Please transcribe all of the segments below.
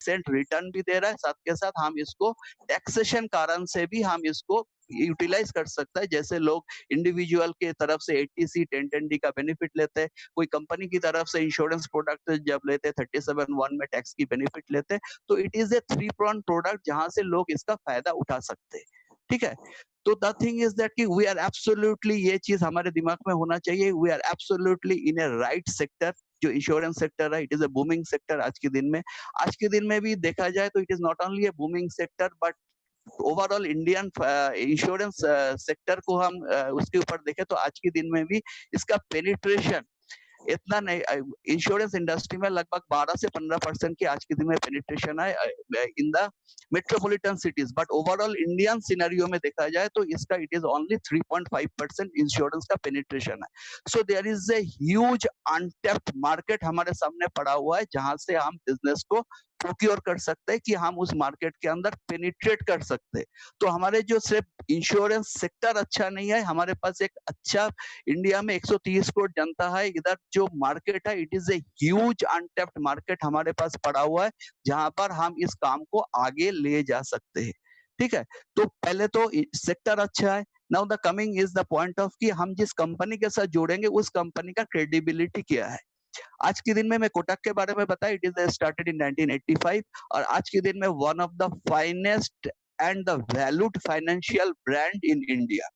Decent return भी दे रहा है, साथ के साथ हम इसको टैक्सेशन कारण से भी हम इसको यूटिलाइज कर सकता है। जैसे लोग इंडिविजुअल के तरफ से 80C 1010D का बेनिफिट लेते हैं, कोई कंपनी की तरफ से इंश्योरेंस प्रोडक्ट जब लेते हैं 37(1) में टैक्स की बेनिफिट लेते हैं, तो it is a 3 pronged product जहां से लोग इसका फायदा उठा सकते हैं। ठीक है, तो द थिंग इज दैट कि वी आर एब्सोल्युटली, ये चीज हमारे दिमाग में होना चाहिए, we are absolutely in a right sector. जो इंश्योरेंस सेक्टर है, it is a booming sector आज के दिन में। आज के दिन में भी देखा जाए तो it is not only A booming sector, but overall Indian insurance sector को हम उसके ऊपर देखें तो आज के दिन में भी इसका पेनिट्रेशन इतना नहीं। इंश्योरेंस इंडस्ट्री में लगभग 12 से 15% की आज के दिन में पेनिट्रेशन है in the metropolitan cities, but overall Indian scenario में देखा जाए तो इसका इट इज ओनली 3.5% इंश्योरेंस का पेनिट्रेशन है। So there is a huge untapped market हमारे सामने पड़ा हुआ है, जहां से हम बिजनेस को प्रोक्योर कर सकते हैं, कि हम उस मार्केट के अंदर पेनिट्रेट कर सकते हैं। तो हमारे जो सिर्फ इंश्योरेंस सेक्टर अच्छा नहीं है, हमारे पास एक अच्छा, इंडिया में 130 करोड़ जनता है, इधर जो मार्केट है it is a huge untapped market हमारे पास पड़ा हुआ है, जहां पर हम इस काम को आगे ले जा सकते हैं। ठीक है, तो पहले तो सेक्टर अच्छा है। Now the coming is the point of कि हम जिस कंपनी के साथ जोड़ेंगे उस कंपनी का क्रेडिबिलिटी क्या है। आज के दिन में मैं कोटक के बारे में बताया, इट इज स्टार्टेड इन 1985, और आज के दिन में one of the finest and the valued financial brand in India.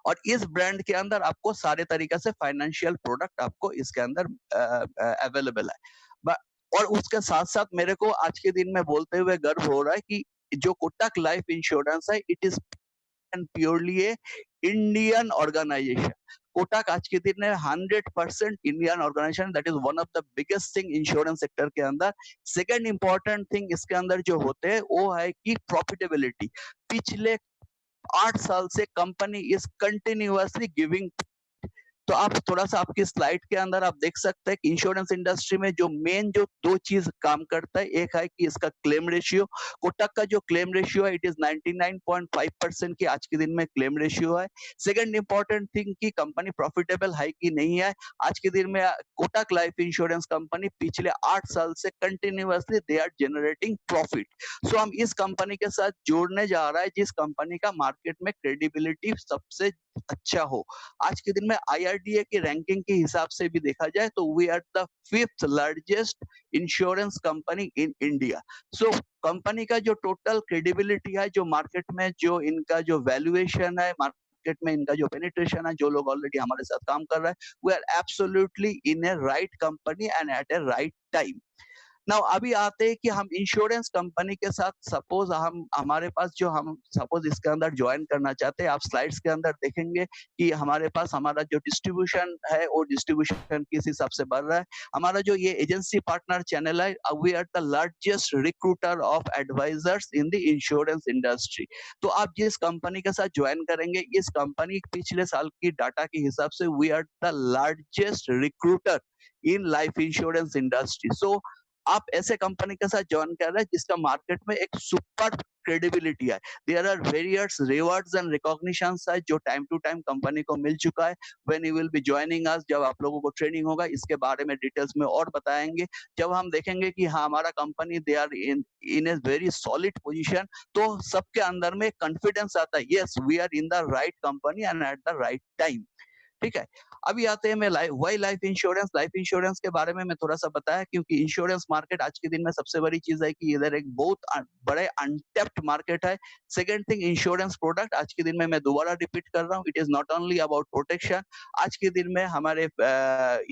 और इस ब्रांड के अंदर आपको सारे तरीके से फाइनेंशियल प्रोडक्ट आपको इसके अंदर अवेलेबल है। और उसके साथ साथ मेरे को आज के दिन में बोलते हुए गर्व हो रहा है कि जो कोटक लाइफ इंश्योरेंस है, it is and purely a Indian organisation. Kotak आज के दिन में 100% Indian organisation, that is one of the biggest thing insurance sector के अंदर। सेकेंड इंपॉर्टेंट थिंग इसके अंदर जो होते हैं वो है कि प्रॉफिटेबिलिटी। पिछले 8 साल से कंपनी इज कंटिन्यूअसली गिविंग। तो आप थोड़ा सा आपकी स्लाइड के अंदर आप देख सकते हैं कि इंश्योरेंस इंडस्ट्री में जो मेन जो दो चीज काम करता है, एक है कि इसका क्लेम रेशियो। कोटक का जो क्लेम रेशियो है, इट इज 99.5% की आज के दिन में क्लेम रेशियो है। सेकंड इंपॉर्टेंट थिंग कि कंपनी प्रॉफिटेबल है कि नहीं है। आज के दिन में कोटक लाइफ इंश्योरेंस कंपनी पिछले 8 साल से continuously they are generating profit. So हम इस कंपनी के साथ जोड़ने जा रहा है जिस कंपनी का मार्केट में क्रेडिबिलिटी सबसे अच्छा हो। आज के दिन में IRDA की रैंकिंग के हिसाब से भी देखा जाए तो we are the 5th largest insurance company in India. So company का जो टोटल क्रेडिबिलिटी है, जो मार्केट में जो इनका जो वैल्यूएशन है, मार्केट में इनका जो पेनिट्रेशन है, जो लोग ऑलरेडी हमारे साथ काम कर रहे हैं, we are absolutely in a right company and at a right time. Now अभी आते हैं कि हम इंश्योरेंस कंपनी के साथ सपोज हम हमारे पास जो हम सपोज इसके अंदर ज्वाइन करना चाहते हैं, आप स्लाइड्स के अंदर देखेंगे कि हमारे पास हमारा जो डिस्ट्रीब्यूशन है वो डिस्ट्रीब्यूशन किस हिसाब से बढ़ रहा है। हमारा जो ये एजेंसी पार्टनर चैनल है, we are the largest recruiter of advisors in the insurance industry. तो आप जिस कंपनी के साथ ज्वाइन करेंगे, इस कंपनी पिछले साल की डाटा के हिसाब से we are the largest recruiter in life insurance industry. So आप ऐसे कंपनी के साथ ज्वाइन कर रहे हैं जिसका मार्केट में एक सुपर क्रेडिबिलिटी है। There are various rewards and recognitions है जो टाइम टू टाइम कंपनी को मिल चुका है। When you will be joining us, जब आप लोगों को ट्रेनिंग होगा इसके बारे में डिटेल्स में और बताएंगे। जब हम देखेंगे कि हाँ हमारा company they are in a very solid position, तो सबके अंदर में कॉन्फिडेंस आता है, yes we are in the right company and at the right time. ठीक है, अभी आते हैं मैं लाइफ इंश्योरेंस के बारे में मैं थोड़ा सा बताया, क्योंकि इंश्योरेंस मार्केट आज के दिन में सबसे बड़ी चीज है कि इधर एक बहुत बड़े अनटैप्ड मार्केट है। सेकंड थिंग, इंश्योरेंस प्रोडक्ट आज के दिन में मैं दोबारा रिपीट कर रहा हूँ, it is not only about protection. आज के दिन में हमारे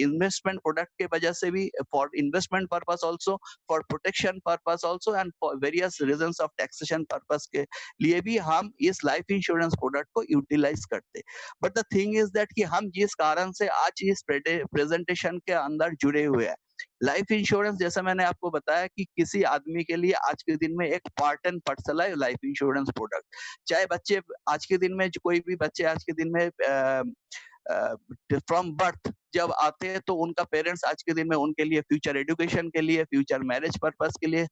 इन्वेस्टमेंट प्रोडक्ट के वजह से भी, for investment purpose also, for protection purpose also and for various reasons of taxation purpose के लिए भी हम इस लाइफ इंश्योरेंस प्रोडक्ट को यूटिलाइज करते। But the thing is that कि हम जिस कारण से आज इस प्रेजेंटेशन के अंदर जुड़े हुए हैं, लाइफ इंश्योरेंस जैसा मैंने आपको बताया कि किसी आदमी के लिए आज के दिन में एक पार्ट एंड पार्सल है लाइफ इंश्योरेंस प्रोडक्ट। चाहे बच्चे आज के दिन में कोई भी बच्चे आज के दिन में फ्रॉम बर्थ, जब आते हैं तो उनका पेरेंट्स आज के दिन में उनके लिए फ्यूचर एजुकेशन के लिए, फ्यूचर मैरिज पर्पस के लिए,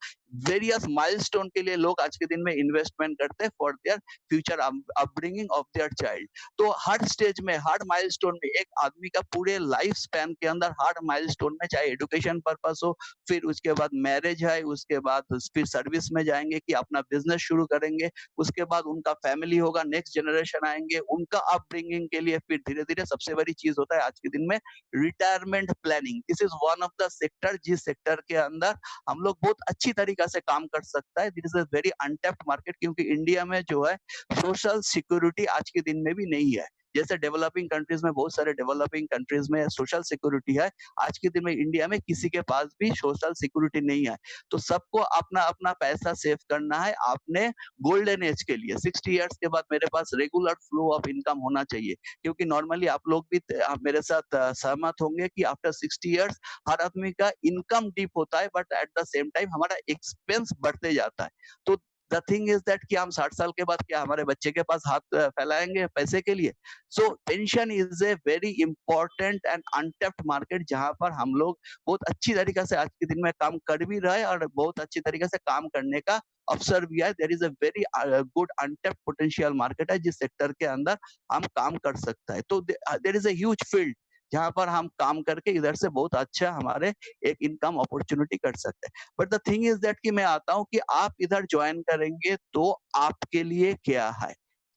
वेरियस माइलस्टोन के लिए लोग आज के दिन में इन्वेस्टमेंट करते हैं for their future upbringing of their child. तो हर स्टेज में, हर माइलस्टोन में एक आदमी का पूरे लाइफ स्पैन के अंदर हर माइलस्टोन में, चाहे एजुकेशन पर्पस हो, फिर उसके बाद मैरिज है, उसके बाद फिर सर्विस में जाएंगे कि अपना बिजनेस शुरू करेंगे, उसके बाद उनका फैमिली होगा, नेक्स्ट जनरेशन आएंगे, उनका अपब्रिंगिंग के लिए फिर धीरे-धीरे सबसे बड़ी चीज होता है आज के दिन में retirement planning. This is one of the sector जिस सेक्टर के अंदर हम लोग बहुत अच्छी तरीका से काम कर सकता है। This is a very untapped market, क्योंकि इंडिया में जो है सोशल सिक्योरिटी आज के दिन में भी नहीं है। जैसे डेवलपिंग कंट्रीज में, बहुत सारे डेवलपिंग कंट्रीज में सोशल सिक्योरिटी है, आज के दिन में इंडिया में किसी के पास भी सोशल सिक्योरिटी नहीं है। तो सबको अपना अपना पैसा सेव करना है आपने गोल्डन एज के लिए। 60 इयर्स के बाद मेरे पास रेगुलर फ्लो ऑफ इनकम होना चाहिए, क्योंकि नॉर्मली आप लोग भी आप मेरे साथ सहमत होंगे कि आफ्टर 60 इयर्स हर आदमी का इनकम डिप होता है, but at the same time हमारा एक्सपेंस बढ़ते जाता है। तो द थिंग इज दैट कि हम 60 साल के बाद क्या हमारे बच्चे के पास हाथ फैलाएंगे पैसे के लिए? So pension is a very important and untapped market, जहां पर हम लोग बहुत अच्छी तरीके से आज के दिन में काम कर भी रहे हैं और बहुत अच्छी तरीके से काम करने का अवसर भी है। There is a very good untapped potential market है जिस सेक्टर के अंदर हम काम कर सकता है। तो there is a huge field जहां पर हम काम करके इधर से बहुत अच्छा हमारे एक इनकम अपॉर्चुनिटी कर सकते हैं। But the thing is that कि मैं आता हूं कि आप इधर ज्वाइन करेंगे तो आपके लिए क्या है,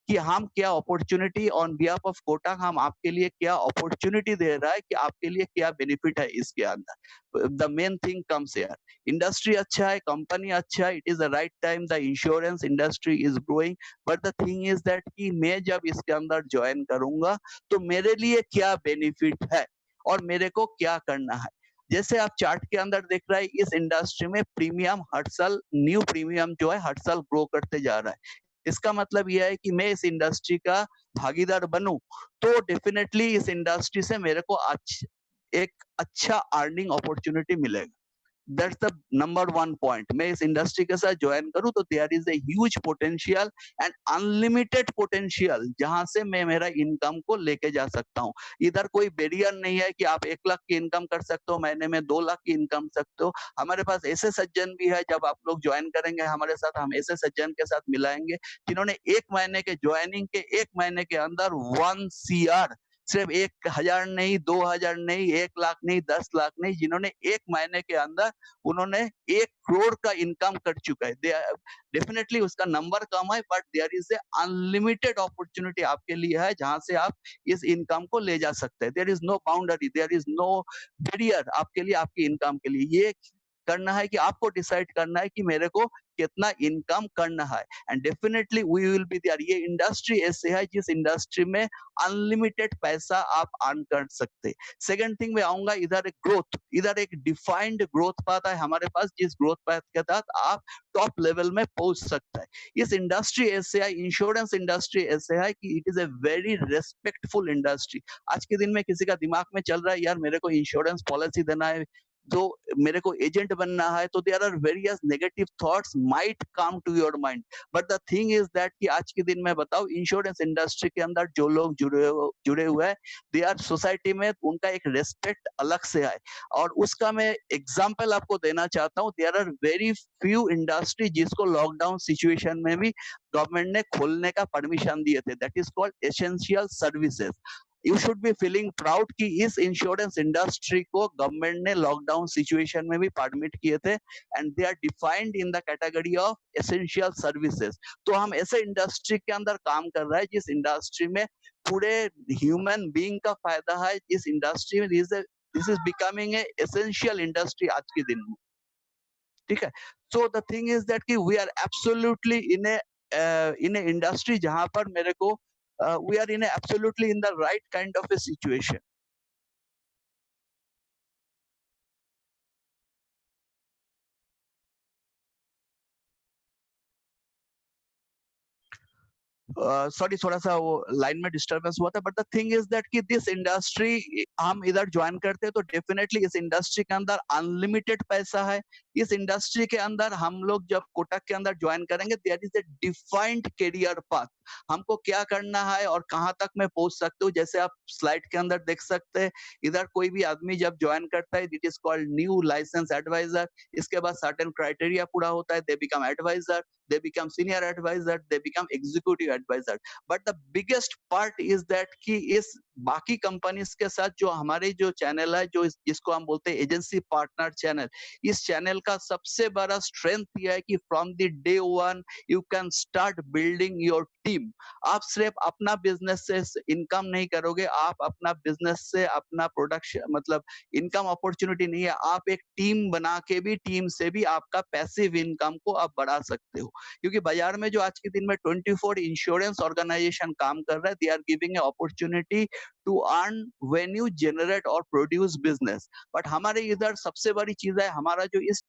कि हम क्या opportunity on behalf of Kotak, हम आपके लिए क्या अपॉर्चुनिटी दे रहा है, कि आपके लिए क्या बेनिफिट है इसके अंदर। The main thing comes here. Industry अच्छा है, कंपनी अच्छा है, it is the right time, the insurance industry is growing. But the thing is that कि मैं जब इसके अंदर ज्वाइन करूंगा तो मेरे लिए क्या बेनिफिट है और मेरे को क्या करना है। जैसे आप चार्ट के अंदर देख रहे हैं, इस इंडस्ट्री में प्रीमियम हर साल, न्यू प्रीमियम जो है हर साल ग्रो करते जा रहा है। इसका मतलब यह है कि मैं इस इंडस्ट्री का भागीदार बनूं तो डेफिनेटली इस इंडस्ट्री से मेरे को एक अच्छा अर्निंग अपॉर्चुनिटी मिलेगा। That's the number one point. मैं इस इंडस्ट्री के साथ ज्वाइन करूं तो there is a huge potential and unlimited potential, जहां से मैं मेरा इनकम को लेके जा सकता हूं। इधर कोई बैरियर नहीं है कि आप 1 लाख की इनकम कर सकते हो, महीने में 2 लाख की इनकम सकते हो। हमारे पास ऐसे सज्जन भी है, जब आप लोग ज्वाइन करेंगे हमारे साथ, हम ऐसे सज्जन के साथ मिलाएंगे जिन्होंने 1 महीने के ज्वाइनिंग के 1 महीने के अंदर 1 CR, सिर्फ 1,000 नहीं, 2,000 नहीं, 1 लाख नहीं, 10 लाख नहीं, जिन्होंने 1 महीने के अंदर उन्होंने 1 करोड़ का इनकम कर चुका है। डेफिनेटली उसका नंबर कम है, but there is a unlimited opportunity आपके लिए है, जहां से आप इस इनकम को ले जा सकते हैं। There is no boundary, there is no barrier आपके लिए, आपकी इनकम के लिए। ये करना है कि आपको डिसाइड करना है कि मेरे को कितना इनकम करना है, and definitely we will be there. ये इंडस्ट्री ऐसे है जिस इंडस्ट्री में अनलिमिटेड पैसा आप अर्न कर सकते। सेकंड थिंग मैं आऊंगा इधर, एक ग्रोथ, इधर एक डिफाइंड ग्रोथ पाथ है हमारे पास, जिस ग्रोथ पाथ के तहत आप टॉप लेवल में पहुंच सकते हैं। इस इंडस्ट्री ऐसे है, इंश्योरेंस इंडस्ट्री ऐसे है कि it is a very respectful industry. आज के दिन में किसी का दिमाग में चल रहा है यार मेरे को इंश्योरेंस पॉलिसी देना है, तो मेरे को एजेंट बनना है, तो there are various negative thoughts might come to your mind. But the thing is that कि आज के दिन में बताओ, इंश्योरेंस इंडस्ट्री के अंदर जो लोग जुड़े हुए हैं, दे आर सोसाइटी में उनका एक रेस्पेक्ट अलग से है। और उसका मैं एग्जांपल आपको देना चाहता हूँ। There are very few industry जिसको लॉकडाउन सिचुएशन में भी गवर्नमेंट ने खोलने का परमिशन दिए थे, that is called essential services. You should be feeling proud कि इस इंश्योरेंस इंडस्ट्री को गवर्नमेंट ने लॉकडाउन सिचुएशन में भी परमिट किए थे, and they are defined in the category of essential services. तो हम ऐसे इंडस्ट्री के अंदर काम कर रहे हैं जिस इंडस्ट्री में पूरे ह्यूमन बीइंग का फायदा है। इस इंडस्ट्री में this is becoming a essential industry आज के दिन में, ठीक है। So the thing is that कि we are absolutely in a industry जहां पर मेरे को we are in absolutely in the right kind of a situation. Sorry, थोड़ा सा वो लाइन में डिस्टरबेंस हुआ था। But the thing is that कि दिस इंडस्ट्री हम इधर ज्वाइन करते हैं तो डेफिनेटली इस इंडस्ट्री के अंदर अनलिमिटेड पैसा है। इस इंडस्ट्री के अंदर हम लोग जब कोटक के अंदर ज्वाइन करेंगे, there is a defined career path. हमको क्या करना है और कहाँ तक मैं पहुँच सकता हूँ, जैसे आप स्लाइड के अंदर देख सकते हैं, इधर कोई भी आदमी जब जॉइन करता है, it is called new licence advisor. इसके बाद सर्टेन क्राइटेरिया पूरा होता है, they become advisor, they become senior advisor, they become executive advisor. But the biggest part is that कि इस बाकी कंपनीज के साथ जो हमारे जो चैनल है, जो जिसको हम बोलते हैं एजेंसी पार्टनर चैनल, इस चैनल का सबसे बड़ा स्ट्रेंथ यह है कि from the day one you can start building your team. आप सिर्फ अपना बिजनेस से इनकम नहीं करोगे, आप अपना बिजनेस से अपना प्रोडक्शन मतलब इनकम अपॉर्चुनिटी नहीं है, आप एक टीम बना के भी टीम से भी आपका पैसिव इनकम को आप बढ़ा सकते हो। क्योंकि बाजार में जो आज के दिन में 24 इंश्योरेंस ऑर्गेनाइजेशन काम कर रहा है, they are giving a opportunity to earn when you generate और प्रोड्यूस बिजनेस। बट हमारे इधर सबसे बड़ी चीज है, हमारा जो इस